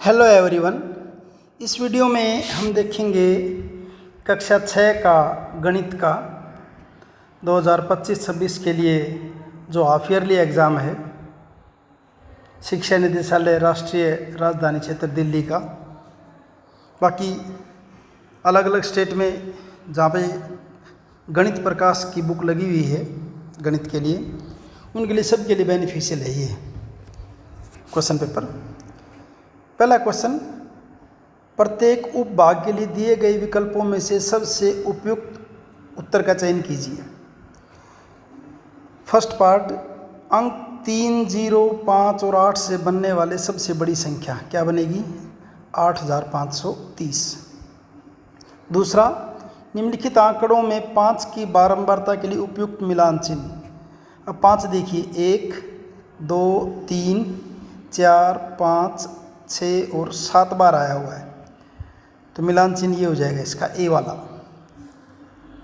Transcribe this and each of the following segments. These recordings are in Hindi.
Hello everyone. इस वीडियो में हम देखेंगे कक्षा 6 का गणित का 2025-26 के लिए जो हाफ ईयरली एग्ज़ाम है शिक्षा निदेशालय राष्ट्रीय राजधानी क्षेत्र दिल्ली का। बाकी अलग अलग स्टेट में जहाँ पे गणित प्रकाश की बुक लगी हुई है गणित के लिए, उनके लिए सबके लिए बेनिफिशियल है ये क्वेश्चन पेपर। पहला क्वेश्चन, प्रत्येक उपभाग के लिए दिए गए विकल्पों में से सबसे उपयुक्त उत्तर का चयन कीजिए। फर्स्ट पार्ट, अंक 3, 0, 5 और 8 से बनने वाले सबसे बड़ी संख्या क्या बनेगी? 8530। दूसरा, निम्नलिखित आंकड़ों में 5 की बारंबारता के लिए उपयुक्त मिलान चिन्ह। अब 5 देखिए, 1, 2, 3, 4, 5, 6 और 7 बार आया हुआ है, तो मिलान चिन्ह ये हो जाएगा इसका ए वाला।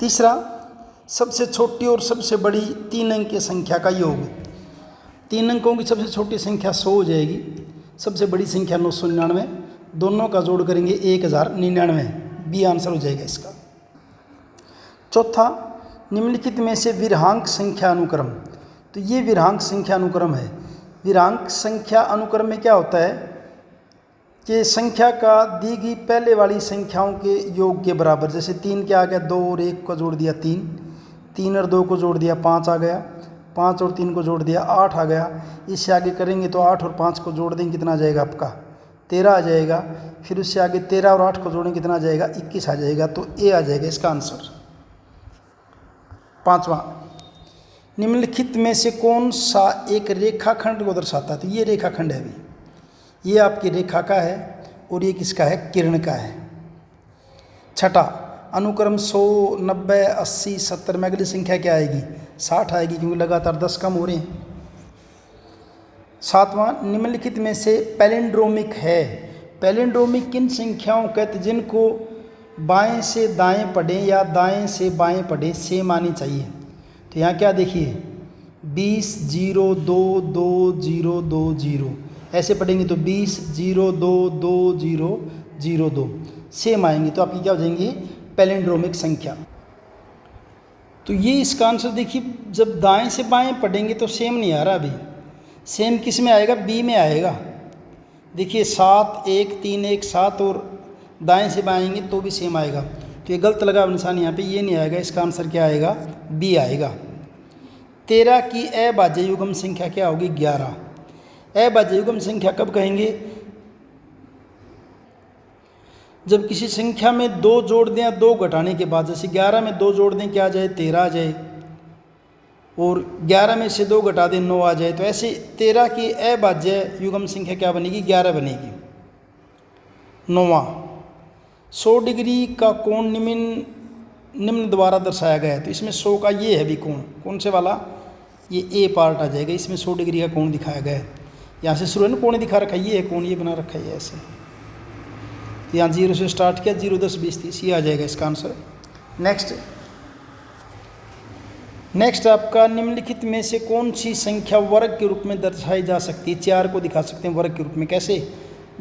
तीसरा, सबसे छोटी और सबसे बड़ी 3 अंक की संख्या का योग। 3 अंकों की सबसे छोटी संख्या 100 हो जाएगी, सबसे बड़ी संख्या 999, दोनों का जोड़ करेंगे 1099, बी आंसर हो जाएगा इसका। चौथा, निम्नलिखित में से विरहांक संख्या अनुक्रम। तो ये विरहांक संख्या अनुक्रम है। विरहांक संख्या अनुक्रम में क्या होता है कि संख्या का दी गई पहले वाली संख्याओं के योग के बराबर। जैसे 3 क्या आ गया, 2 और 1 को जोड़ दिया 3, 3 और 2 को जोड़ दिया 5 आ गया, 5 और 3 को जोड़ दिया 8 आ गया। इससे आगे करेंगे तो 8 और 5 को जोड़ देंगे, कितना आ जाएगा आपका? 13 आ जाएगा। फिर उससे आगे 13 और 8 को जोड़ेंगे, कितना आ जाएगा? 21 आ जाएगा। तो ए आ जाएगा इसका आंसर। पांचवा, निम्नलिखित में से कौन सा एक रेखाखंड को दर्शाता है? तो ये रेखाखंड है, अभी ये आपकी रेखा का है और ये किसका है? किरण का है। छठा, अनुक्रम 100, 90, 80, 70 में अगली संख्या क्या आएगी? 60 आएगी, क्योंकि लगातार 10 कम हो रहे हैं। सातवां, निम्नलिखित में से पैलिंड्रोमिक है। पैलिंड्रोमिक किन संख्याओं कहते जिनको बाएं से दाएं पढ़ें या दाएं से बाएं पढ़ें सेम आनी चाहिए? तो यहाँ क्या देखिए, 20, 0, 2, 2, 0, 2, 0 ऐसे पढ़ेंगे तो 20, 0, 2, 2, 0, 0, 2 सेम आएंगी, तो आपकी क्या हो जाएंगी? पैलिंड्रोमिक संख्या। तो ये इसका आंसर देखिए, जब दाएं से बाएं पढ़ेंगे तो सेम नहीं आ रहा, अभी सेम किस में आएगा? बी में आएगा। देखिए 7, 1, 3, 1, 7 और दाएं से बाएं आएंगे तो भी सेम आएगा। तो ये गलत लगा निशान यहाँ पे, ये नहीं आएगा। इसका आंसर क्या आएगा? बी आएगा। 13 की अभाज्य युग्म संख्या क्या होगी? 11। अभाज्य युग्म संख्या कब कहेंगे? जब किसी संख्या में 2 जोड़ दें या 2 घटाने के बाद। जैसे 11 में 2 जोड़ दें क्या आ जाए? 13 आ जाए, और 11 में से 2 घटा दें 9 आ जाए। तो ऐसे 13 की अभाज्य युग्म संख्या क्या बनेगी? 11 बनेगी। 9वां, 100 डिग्री का कोण निम्न द्वारा दर्शाया गया है। तो इसमें 100 का ये है भी कोण, कौन से वाला? ये ए पार्ट आ जाएगा। इसमें 100 डिग्री का कोण दिखाया गया है। यहाँ से शुरू है ना, कोण दिखा रखा है, ये है कोण, ये बना रखा है ऐसे। यहाँ 0 से स्टार्ट किया, 0, 10, 20, 30, ये आ जाएगा इसका आंसर। नेक्स्ट आपका, निम्नलिखित में से कौन सी संख्या वर्ग के रूप में दर्शाई जा सकती है? 4 को दिखा सकते हैं वर्ग के रूप में। कैसे?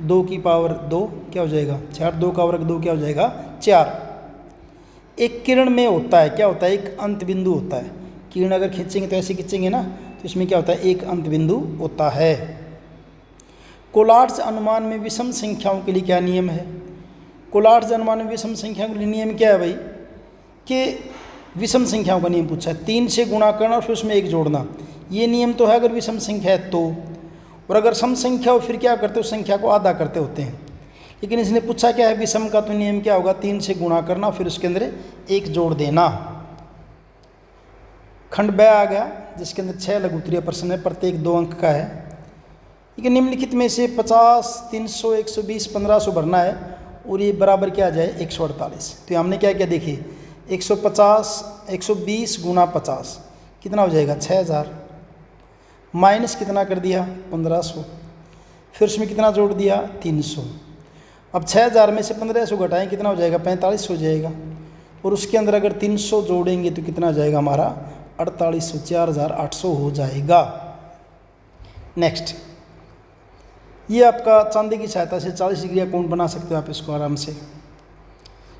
2 की पावर 2 क्या हो जाएगा? 4। 2 का वर्ग 2 क्या हो जाएगा? 4। एक किरण में होता है, क्या होता है? एक अंत बिंदु होता है। किरण अगर खींचेंगे तो ऐसे खींचेंगे ना, तो इसमें क्या होता है? एक अंत बिंदु होता है। कोलार्ड्स अनुमान में विषम संख्याओं के लिए क्या नियम है? कोलार्ड्स अनुमान में विषम संख्याओं के लिए नियम क्या है भाई? कि विषम संख्याओं का नियम पूछा है, 3 से गुणा करना और फिर उसमें 1 जोड़ना। ये नियम तो है अगर विषम संख्या है तो। और अगर सम संख्या हो फिर क्या करते हो? संख्या को आधा करते होते हैं। लेकिन इसने पूछा क्या है? विषम का, तो नियम क्या होगा? 3 से गुणा करना फिर उसके अंदर 1 जोड़ देना। खंड ब आ गया, जिसके अंदर 6 लघुत्तरीय प्रश्न है, प्रत्येक 2 अंक का है। लेकिन निम्नलिखित में से 50, 300, 120, 1500 भरना है, और ये बराबर क्या आ जाए? 148। तो हमने क्या किया देखिए, 120 गुना 50 कितना हो जाएगा? 6000। माइनस कितना कर दिया? 1500। फिर उसमें कितना जोड़ दिया? 300। अब 6000 में से 1500 घटाएं, कितना हो जाएगा? 4500 हो जाएगा। और उसके अंदर अगर 300 जोड़ेंगे तो कितना आ जाएगा हमारा? 4800, 4800 हो जाएगा। नेक्स्ट, ये आपका चांदी की सहायता से 40 डिग्री का कोण बना सकते हो आप इसको आराम से।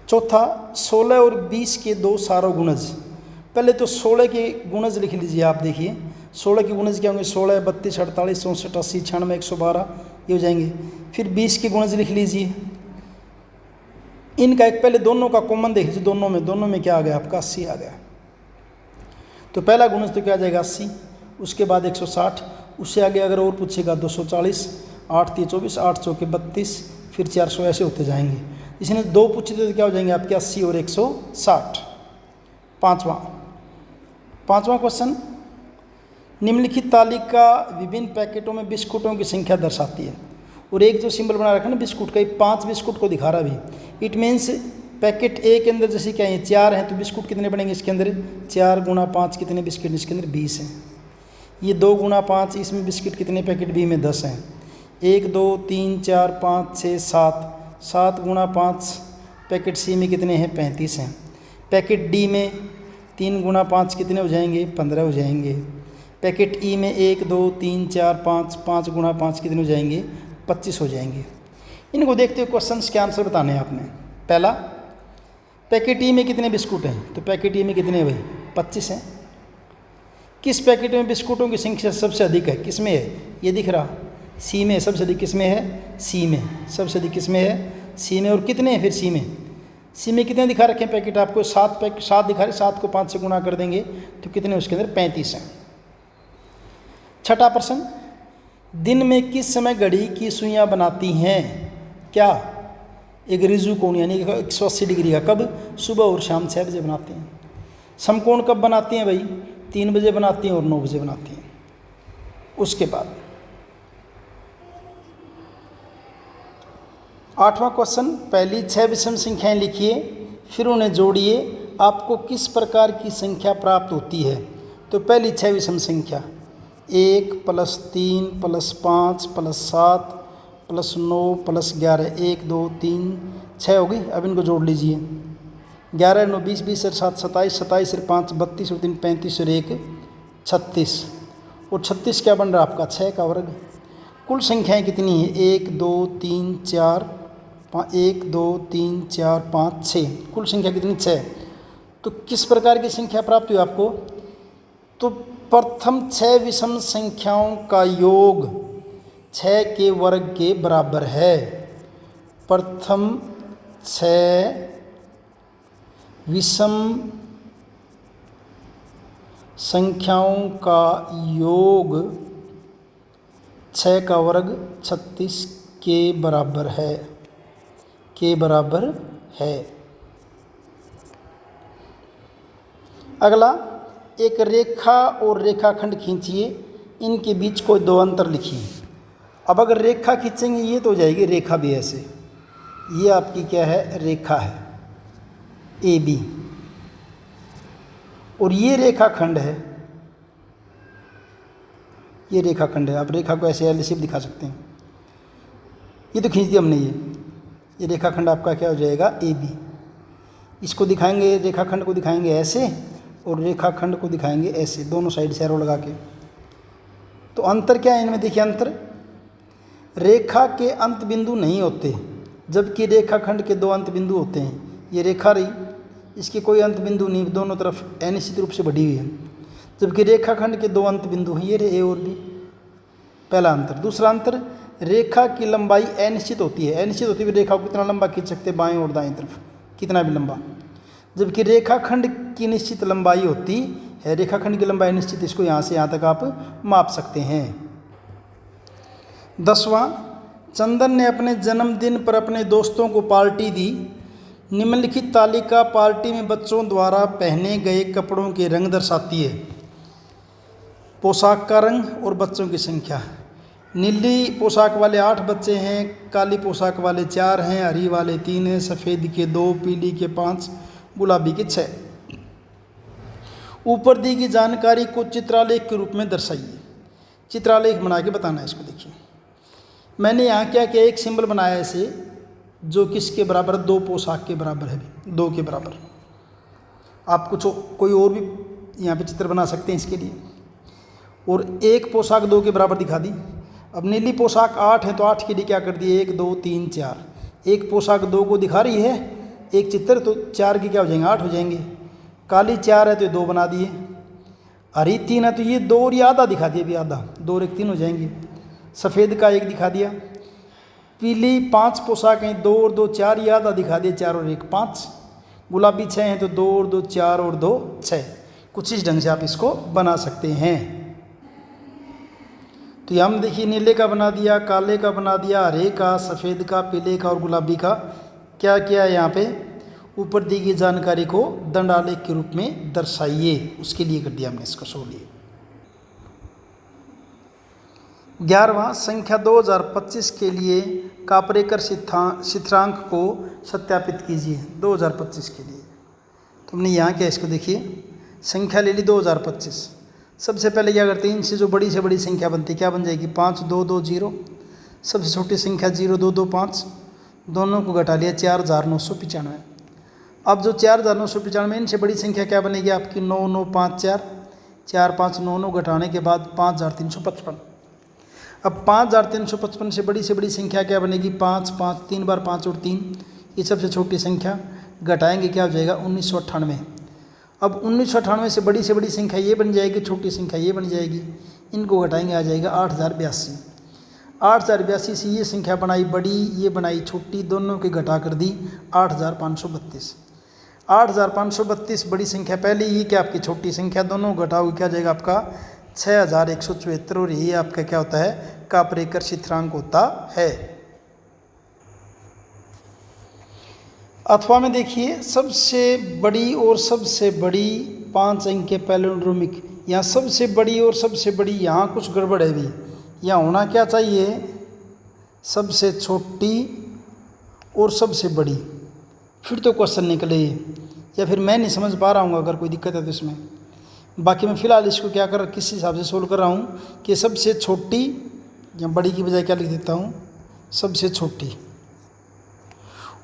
चौथा, 16 और 20 के दो सारो गुणज। पहले तो 16 के गुणज लिख लीजिए आप। देखिए 16 के गुणज क्या होंगे, 16, 32, 48, 64, 80, 96, 112 ये हो जाएंगे। फिर 20 के गुणज लिख लीजिए। इनका एक पहले दोनों का कॉमन देख लीजिए, दोनों में क्या आ गया आपका 80 आ गया। तो पहला गुणज तो क्या आ जाएगा 80, उसके बाद 160, उससे आगे अगर और पूछेगा 240, 8 3 24, 8 चौके 32, फिर 400, ऐसे होते जाएंगे। इसने दो पूछे थे तो क्या हो जाएंगे आपके 80 और 160। पांचवा क्वेश्चन, निम्नलिखित तालिका विभिन्न पैकेटों में बिस्कुटों की संख्या दर्शाती है। और एक जो सिंबल बना रखा है ना बिस्कुट का, 5 बिस्कुट को दिखा रहा भी। इट मीन्स पैकेट ए के अंदर जैसे क्या है 4 हैं, तो बिस्कुट कितने बनेंगे इसके अंदर, 4 गुणा 5 कितने बिस्किट इसके अंदर 20 हैं। ये 2 गुणा 5 इसमें बिस्किट कितने पैकेट बी में 10 हैं। 1 2 3 4 5 6 7, 7 गुणा 5 पैकेट सी में कितने हैं 35 हैं। पैकेट डी में 3 गुणा 5 कितने हो जाएंगे 15 हो जाएंगे। पैकेट ई में 1 2 3 4 5, 5 गुणा 5 कितने हो जाएंगे 25 हो जाएंगे। इनको देखते हुए क्वेश्चंस के आंसर बताने हैं आपने। पहला, पैकेट ई में कितने बिस्कुट हैं, तो पैकेट ई में कितने हैं भाई 25 हैं। किस पैकेट में बिस्कुटों की संख्या सबसे अधिक है, किस में है, ये दिख रहा सी में सबसे अधिक, किस में है सी में सबसे अधिक, किस में है सी में। और कितने हैं फिर सी में कितने दिखा रखे हैं पैकेट आपको, 7 दिखा रहे, 7 को 5 से गुणा कर देंगे तो कितने उसके अंदर 35 हैं। छठा प्रश्न, दिन में किस समय घड़ी की सुइयां बनाती हैं, क्या, एक रिजु कोण यानी 180 डिग्री का, कब, सुबह और शाम 6 बजे बनाती हैं। समकोण कब बनाती हैं भाई, 3 बजे बनाती हैं और 9 बजे बनाती हैं। उसके बाद 8वां क्वेश्चन, पहली 6 विषम संख्याएं लिखिए, फिर उन्हें जोड़िए, आपको किस प्रकार की संख्या प्राप्त होती है। तो पहली 6 विषम संख्या 1 + 3 + 5 + 7 + 9 + 11, 1 2 3 6 होगी। अब इनको जोड़ लीजिए, 11 9 20, 20 और 7 27, 27 और 5 32 और 3 35 और 1 36, और 36 क्या बन रहा है आपका 6 का वर्ग। कुल संख्याएं कितनी है 1 2 3 4 5, 1 2 3 4 5 6, कुल संख्या कितनी 6। तो किस प्रकार की संख्या प्राप्त हुई आपको, तो प्रथम 6 विषम संख्याओं का योग 6 के वर्ग के बराबर है। प्रथम 6 विषम संख्याओं का योग 6 का वर्ग 36 के बराबर है, अगला, एक रेखा और रेखाखंड खींचिए, इनके बीच कोई 2 अंतर लिखिए। अब अगर रेखा खींचेंगे ये तो हो जाएगी रेखा भी ऐसे, ये आपकी क्या है रेखा है ए बी, और ये रेखाखंड है, ये रेखाखंड है। आप रेखा को ऐसे एल शेप दिखा सकते हैं। ये तो खींच दिया हमने, ये रेखाखंड आपका क्या हो जाएगा ए बी। इसको दिखाएंगे, रेखाखंड को दिखाएंगे ऐसे और रेखाखंड को दिखाएंगे ऐसे, दोनों साइड से एरो लगा के। तो अंतर क्या है इनमें, देखिए अंतर, रेखा के अंत बिंदु नहीं होते, जबकि रेखाखंड के 2 अंत बिंदु होते हैं। ये रेखा रही, इसके कोई अंत बिंदु नहीं, दोनों तरफ अनिश्चित रूप से बढ़ी हुई है, जबकि रेखाखंड के 2 अंत बिंदु हैं, ये रहे ए और बी। पहला अंतर। दूसरा अंतर, रेखा की लंबाई अनिश्चित होती है, अनिश्चित होती हुई रेखा को कितना लंबा खींच सकते हैं, बाएं और दाएं तरफ कितना भी लंबा, जबकि रेखाखंड की निश्चित लंबाई होती है। रेखाखंड की लंबाई निश्चित, इसको यहाँ से यहाँ तक आप माप सकते हैं। 10वां, चंदन ने अपने जन्मदिन पर अपने दोस्तों को पार्टी दी। निम्नलिखित तालिका पार्टी में बच्चों द्वारा पहने गए कपड़ों के रंग दर्शाती है। पोशाक का रंग और बच्चों की संख्या। नीली पोशाक वाले 8 बच्चे हैं, काली पोशाक वाले 4 हैं, हरी वाले 3 हैं, सफ़ेद के 2, पीली के 5, गुलाबी के 6। ऊपर दी गई जानकारी को चित्रालेख के रूप में दर्शाइए। चित्रालेख बना के बताना है इसको। देखिए मैंने यहाँ क्या किया, एक सिंबल बनाया ऐसे, जो किसके बराबर, 2 पोशाक के बराबर है, 2 के बराबर। आप कुछ कोई और भी यहाँ पे चित्र बना सकते हैं इसके लिए। और एक पोशाक 2 के बराबर दिखा दी। अब नीली पोशाक 8 है तो 8 के लिए क्या कर दिए 1 2 3 4। एक पोशाक 2 को दिखा रही है, एक चित्र, तो 4 के क्या हो जाएंगे 8 हो जाएंगे। काली 4 है तो ये 2 बना दिए। हरी 3 है तो ये 2 और ये आधा दिखा दिया, भी आधा, 2 और 1 3 हो जाएंगे। सफ़ेद का 1 दिखा दिया। पीली 5 पोशाकें 2 और 2 4, ये आधा दिखा दिया, 4 और 1 5। गुलाबी 6 हैं तो 2 और 2 4 और 2 6। कुछ इस ढंग से आप इसको बना सकते हैं। तो ये हम देखिए नीले का बना दिया, काले का बना दिया, हरे का, सफ़ेद का, पीले का और गुलाबी का। क्या किया है यहाँ पे, ऊपर दी गई जानकारी को दंडालेख के रूप में दर्शाइए, उसके लिए कर दिया हमने इसको 16। 11वां संख्या 2025 के लिए कापरेकर स्थिरांक को सत्यापित कीजिए। 2025 के लिए तो हमने यहाँ क्या, इसको देखिए संख्या ले ली 2025। सबसे पहले क्या करते हैं, इनसे जो बड़ी से बड़ी संख्या बनती है क्या बन जाएगी 5 2 2 0। सबसे छोटी संख्या 0 2 2 5, दोनों को घटा लिया 4995। अब जो 4995, इनसे बड़ी संख्या क्या बनेगी आपकी 9 9 5 4, 4 5 9 9 घटाने के बाद 5355। अब 5355 से बड़ी संख्या क्या बनेगी 5 5, 3 बार 5 और 3, ये सबसे छोटी संख्या, घटाएंगे क्या हो जाएगा 1998। अब 1998 से बड़ी संख्या ये बन जाएगी, छोटी संख्या ये बन जाएगी, इनको घटाएंगे आ जाएगा 8082। 8082 से ये संख्या बनाई बड़ी, ये बनाई छोटी, दोनों की घटा कर दी 8532। 8532 बड़ी संख्या पहले, ये क्या आपकी छोटी संख्या, दोनों घटाओगे क्या जाएगा आपका 6174। और ये आपका क्या होता है कापरेकर स्थिरांक होता है। अथवा में देखिए सबसे बड़ी और सबसे बड़ी 5 अंक के पैलिंड्रोमिक, यहाँ सबसे बड़ी और सबसे बड़ी, यहाँ कुछ गड़बड़ है भी, यहाँ होना क्या चाहिए सबसे छोटी और सबसे बड़ी, फिर तो क्वेश्चन निकले, या फिर मैं नहीं समझ पा रहा हूँ, अगर कोई दिक्कत है तो इसमें। बाकी मैं फ़िलहाल इसको क्या कर किस हिसाब से सोल्व कर रहा हूँ कि सबसे छोटी, या बड़ी की बजाय क्या लिख देता हूँ सबसे छोटी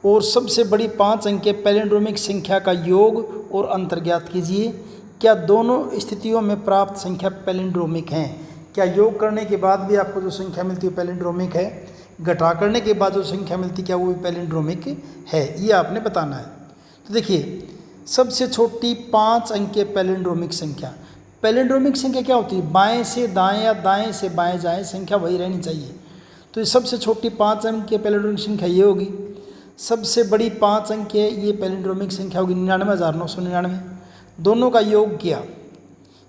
और सबसे बड़ी 5 अंक के पैलिंड्रोमिक संख्या का योग और अंतर ज्ञात कीजिए। क्या दोनों स्थितियों में प्राप्त संख्या पैलिंड्रोमिक हैं? क्या योग करने के बाद भी आपको जो संख्या मिलती है पैलिंड्रोमिक है, घटा करने के बाद जो संख्या मिलती है क्या वो भी पैलिंड्रोमिक है, ये आपने बताना है। तो देखिए सबसे छोटी 5 अंक के पैलिंड्रोमिक संख्या, पैलिंड्रोमिक संख्या क्या होती है बाएं से दाएं या दाएं से बाएं जाए, संख्या वही रहनी चाहिए। तो ये सबसे छोटी 5 अंक की पैलिंड्रोमिक संख्या ये होगी, सबसे बड़ी 5 अंक है ये पैलिंड्रोमिक संख्या होगी 99,999। दोनों का योग किया,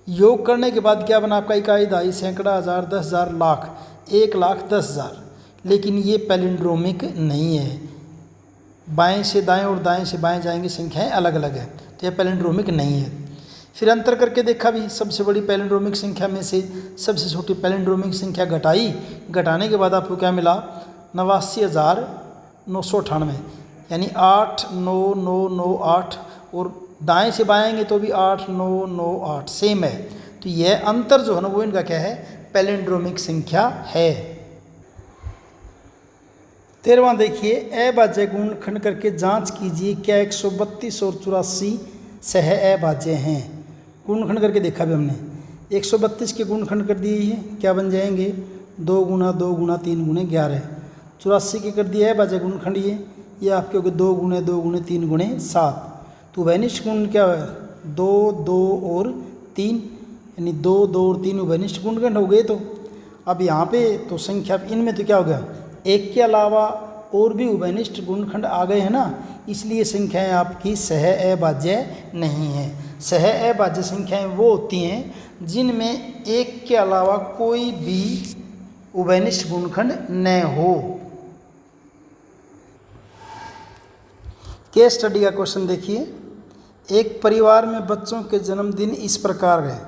योग करने के बाद क्या बना आपका इकाई, दहाई, सैकड़ा, हज़ार, 10,000, लाख, 1,10,000। लेकिन ये पैलिंड्रोमिक नहीं है, बाएं से दाएं और दाएं से बाएं जाएंगे संख्याएं अलग अलग है, तो यह पैलिंड्रोमिक नहीं है। फिर अंतर करके देखा भी, सबसे बड़ी पैलिंड्रोमिक संख्या में से सबसे छोटी पैलिंड्रोमिक संख्या घटाई, घटाने के बाद आपको क्या मिला 89,998, यानी 89998, और दाएं से बाएं आएंगे तो भी 8998 सेम है। तो यह अंतर जो है ना वो इनका क्या है पैलिंड्रोमिक संख्या है। 13वां देखिए अभाज्य गुणनखंड करके जांच कीजिए क्या 132 और 84 सह अभाज्य हैं। गुणनखंड करके देखा भी हमने, 132 के गुणनखंड कर दिए, ये क्या बन जाएंगे 2 गुना 2 गुना 3 गुणे 11। 84 के कर दिया अभाज्य गुणनखंड, ये आपके हो गए 2 गुणे 2 गुणे 3 गुणे 7। तो उभयनिष्ठ गुण क्या है 2 2 और 3, यानी 2 2 और 3 उभयनिष्ठ गुणनखंड हो गए। तो अब यहाँ पे तो संख्या इनमें तो क्या हो गया, एक के अलावा और भी उभयनिष्ठ गुणनखंड आ गए हैं ना, इसलिए संख्याएं आपकी सह अभाज्य नहीं है। सह अभाज्य संख्याएं वो होती हैं जिनमें एक के अलावा कोई भी उभयनिष्ठ गुणनखंड न हो। केस स्टडी का क्वेश्चन देखिए, एक परिवार में बच्चों के जन्मदिन इस प्रकार है,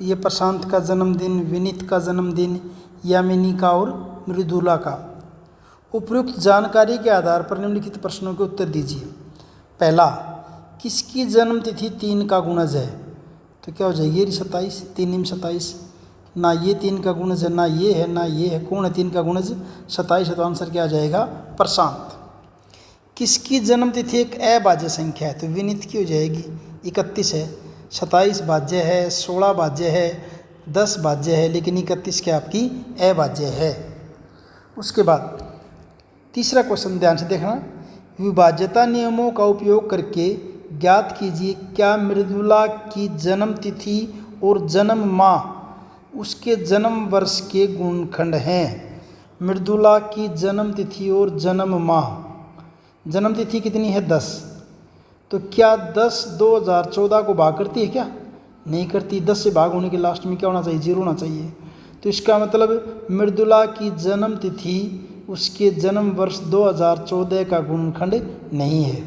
ये प्रशांत का जन्मदिन, विनीत का जन्मदिन, यामिनी का और मृदुला का। उपयुक्त जानकारी के आधार पर निम्नलिखित प्रश्नों के उत्तर दीजिए। पहला, किसकी जन्मतिथि 3 का गुणज है? तो क्या हो जाएगी 27, 3 27, ना ये 3 का गुणज है, ना ये है, ना ये है, कौन है 3 का गुणज 27 है, तो आंसर क्या आ जाएगा प्रशांत। किसकी जन्मतिथि एक अभाज्य संख्या है? तो विनीत की हो जाएगी 31 है, 27 भाज्य है, 16 भाज्य है, 10 भाज्य है, लेकिन 31 क्या आपकी अभाज्य है। उसके बाद तीसरा क्वेश्चन ध्यान से देखना, विभाज्यता नियमों का उपयोग करके ज्ञात कीजिए क्या मृदुला की जन्म तिथि और जन्म माह उसके जन्म वर्ष के गुणनखंड हैं। मृदुला की जन्म तिथि और जन्म माह, जन्म तिथि कितनी है 10, तो क्या 10 2014 को भाग करती है क्या? नहीं करती। 10 से भाग होने के लास्ट में क्या होना चाहिए? 0 होना चाहिए। तो इसका मतलब मृदुला की जन्म तिथि उसके जन्म वर्ष 2014 का गुणनखंड नहीं है।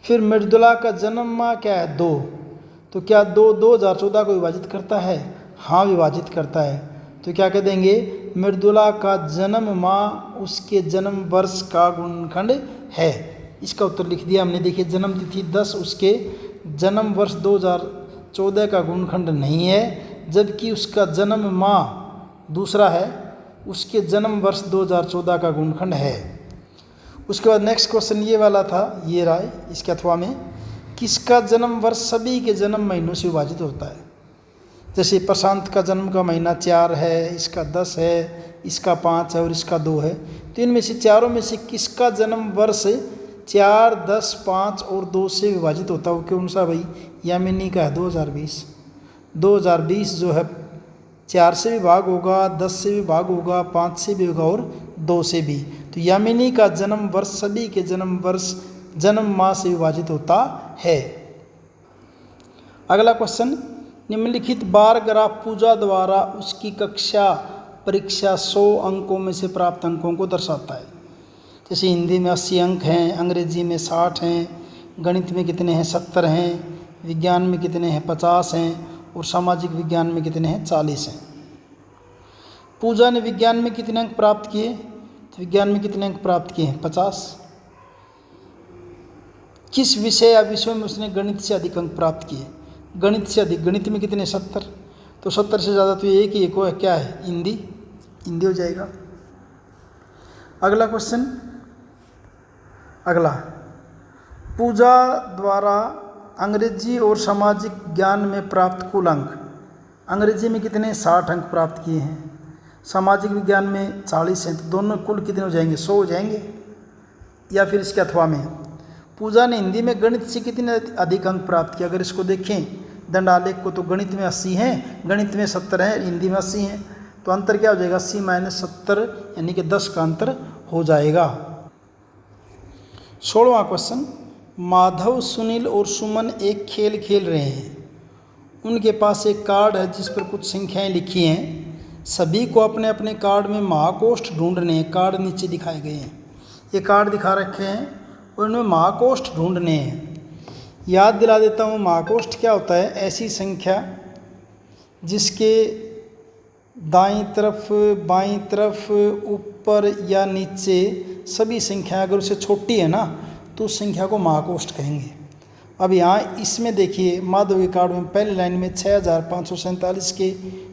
फिर मृदुला का जन्म माह क्या है? 2, तो क्या 2 2014 को विभाजित करता है? हाँ विभाजित करता है। तो क्या कह देंगे? मृदुला का जन्म माह उसके जन्म वर्ष का गुणनखंड है। इसका उत्तर लिख दिया हमने। देखिए जन्म तिथि 10 उसके जन्म वर्ष 2014 का गुणनखंड नहीं है, जबकि उसका जन्म माह दूसरा है उसके जन्म वर्ष 2014 का गुणनखंड है। उसके बाद नेक्स्ट क्वेश्चन ये वाला था, ये रहा है इसके अथवा में, किसका जन्म वर्ष सभी के जन्म महीनों से विभाजित होता है? जैसे प्रशांत का जन्म का महीना 4 है, इसका 10 है, इसका 5 है और इसका 2 है। तो इनमें से चारों में से किसका जन्म वर्ष 4, 10, 5 और 2 से विभाजित होता है? कौन सा भाई? यामिनी का है 2020। 2020 जो है 4 से भी भाग होगा, 10 से भी भाग होगा, 5 से भी होगा और 2 से भी। तो यामिनी का जन्म वर्ष सभी के जन्म वर्ष जन्म माह से विभाजित होता है। अगला क्वेश्चन, निम्नलिखित बार ग्राफ पूजा द्वारा उसकी कक्षा परीक्षा 100 अंकों में से प्राप्त अंकों को दर्शाता है। जैसे हिंदी में 80 अंक हैं, अंग्रेजी में 60 हैं, गणित में कितने हैं? 70 हैं, विज्ञान में कितने हैं? 50 हैं और सामाजिक विज्ञान में कितने हैं? 40 हैं। पूजा ने विज्ञान में कितने अंक प्राप्त किए? तो विज्ञान में कितने अंक प्राप्त किए हैं? 50। किस विषय या विषयों में उसने गणित से अधिक अंक प्राप्त किए? गणित से अधिक, गणित में कितने? 70। तो 70 से ज़्यादा तो एक ही है, क्या है? हिंदी। हिंदी हो जाएगा। अगला क्वेश्चन, अगला, पूजा द्वारा अंग्रेजी और सामाजिक ज्ञान में प्राप्त कुल अंक, अंग्रेजी में कितने? 60 अंक प्राप्त किए हैं, सामाजिक विज्ञान में 40 हैं। तो दोनों कुल कितने हो जाएंगे? 100 हो जाएंगे। या फिर इसके अथवा में, पूजा ने हिंदी में गणित से कितने अधिक अंक प्राप्त किए? अगर इसको देखें दंडालेख को, तो गणित में 80 हैं, गणित में 70 हैं, हिंदी में 80 हैं। तो अंतर क्या हो जाएगा? 80 - 70 यानी कि 10 का अंतर हो जाएगा। 16वां क्वेश्चन, माधव, सुनील और सुमन एक खेल खेल रहे हैं। उनके पास एक कार्ड है जिस पर कुछ संख्याएं लिखी हैं। सभी को अपने अपने कार्ड में महाकोष्ठ ढूंढने हैं। कार्ड नीचे दिखाए गए हैं, ये कार्ड दिखा रखे हैं और इनमें महाकोष्ठ ढूंढने हैं। याद दिला देता हूँ, महाकोष्ठ क्या होता है? ऐसी संख्या जिसके दाईं तरफ, बाईं तरफ, ऊपर या नीचे सभी संख्या अगर उससे छोटी है ना, तो उस संख्या को महाकोष्ठ कहेंगे। अब यहाँ इसमें देखिए माधव के कार्ड में पहली लाइन में 6547 के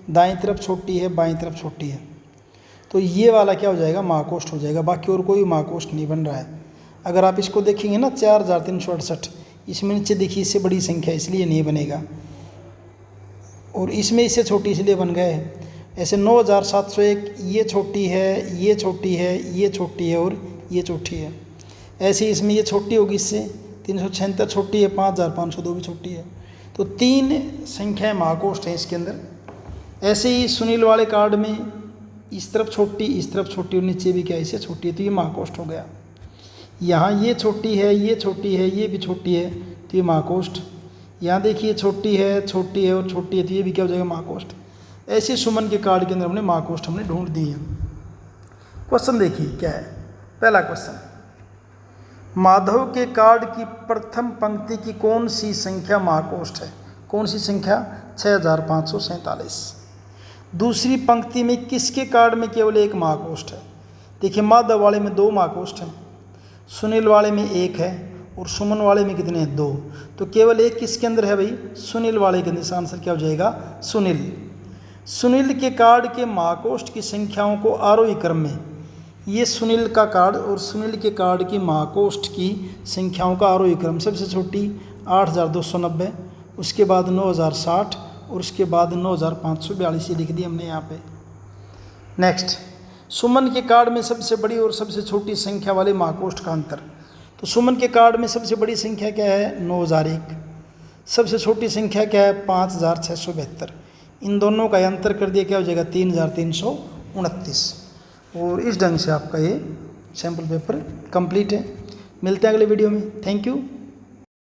दाईं तरफ छोटी है, बाईं तरफ छोटी है, तो ये वाला क्या हो जाएगा? महाकोष्ठ हो जाएगा। बाकी और कोई महाकोष्ठ नहीं बन रहा है। अगर आप इसको देखेंगे ना 4368, इसमें नीचे देखिए इससे बड़ी संख्या, इसलिए नहीं बनेगा, और इसमें इससे छोटी इसलिए बन गए। ऐसे 9701 ये छोटी है, ये छोटी है, ये छोटी है और ये छोटी है। ऐसे ही इसमें ये छोटी होगी, इससे 376 छोटी है, 5502 भी छोटी है। तो 3 संख्याएं महाकोष्ठ हैं इसके अंदर। ऐसे ही सुनील वाले कार्ड में इस तरफ छोटी, इस तरफ छोटी और नीचे भी क्या इससे छोटी है, तो ये महाकोष्ठ हो गया। यहाँ ये छोटी है, ये छोटी है, ये भी छोटी है, तो ये महाकोष्ठ। यहाँ देखिए छोटी है और छोटी है, तो ये भी क्या हो जाएगा? महाकोष्ठ। ऐसे सुमन के कार्ड के अंदर हमने महाकोष्ठ हमने ढूंढ दिए। क्वेश्चन देखिए क्या है। पहला क्वेश्चन, माधव के कार्ड की प्रथम पंक्ति की कौन सी संख्या महाकोष्ठ है? कौन सी संख्या? 6547। दूसरी पंक्ति में किसके कार्ड में केवल एक महाकोष्ठ है? देखिए माधव वाले में 2 महाकोष्ठ हैं, सुनील वाले में 1 है और सुमन वाले में कितने हैं? 2। तो केवल एक किसके अंदर है भाई? सुनील वाले के अंदर। आंसर क्या हो जाएगा? सुनील। सुनील के कार्ड के महाकोष्ठ की संख्याओं को आरोही क्रम में, ये सुनील का कार्ड और सुनील के कार्ड की महाकोष्ठ की संख्याओं का आरोही क्रम, सबसे छोटी 8290, उसके बाद 9060 और उसके बाद 9542 लिख दी हमने यहाँ पे। नेक्स्ट, सुमन के कार्ड में सबसे बड़ी और सबसे छोटी संख्या वाले महाकोष्ठ का अंतर। तो सुमन के कार्ड में सबसे बड़ी संख्या क्या है 9001, सबसे छोटी संख्या क्या है 5672। इन दोनों का अंतर कर दिया क्या हो जाएगा 3329। और इस ढंग से आपका ये सैम्पल पेपर कंप्लीट है। मिलते हैं अगले वीडियो में। Thank you.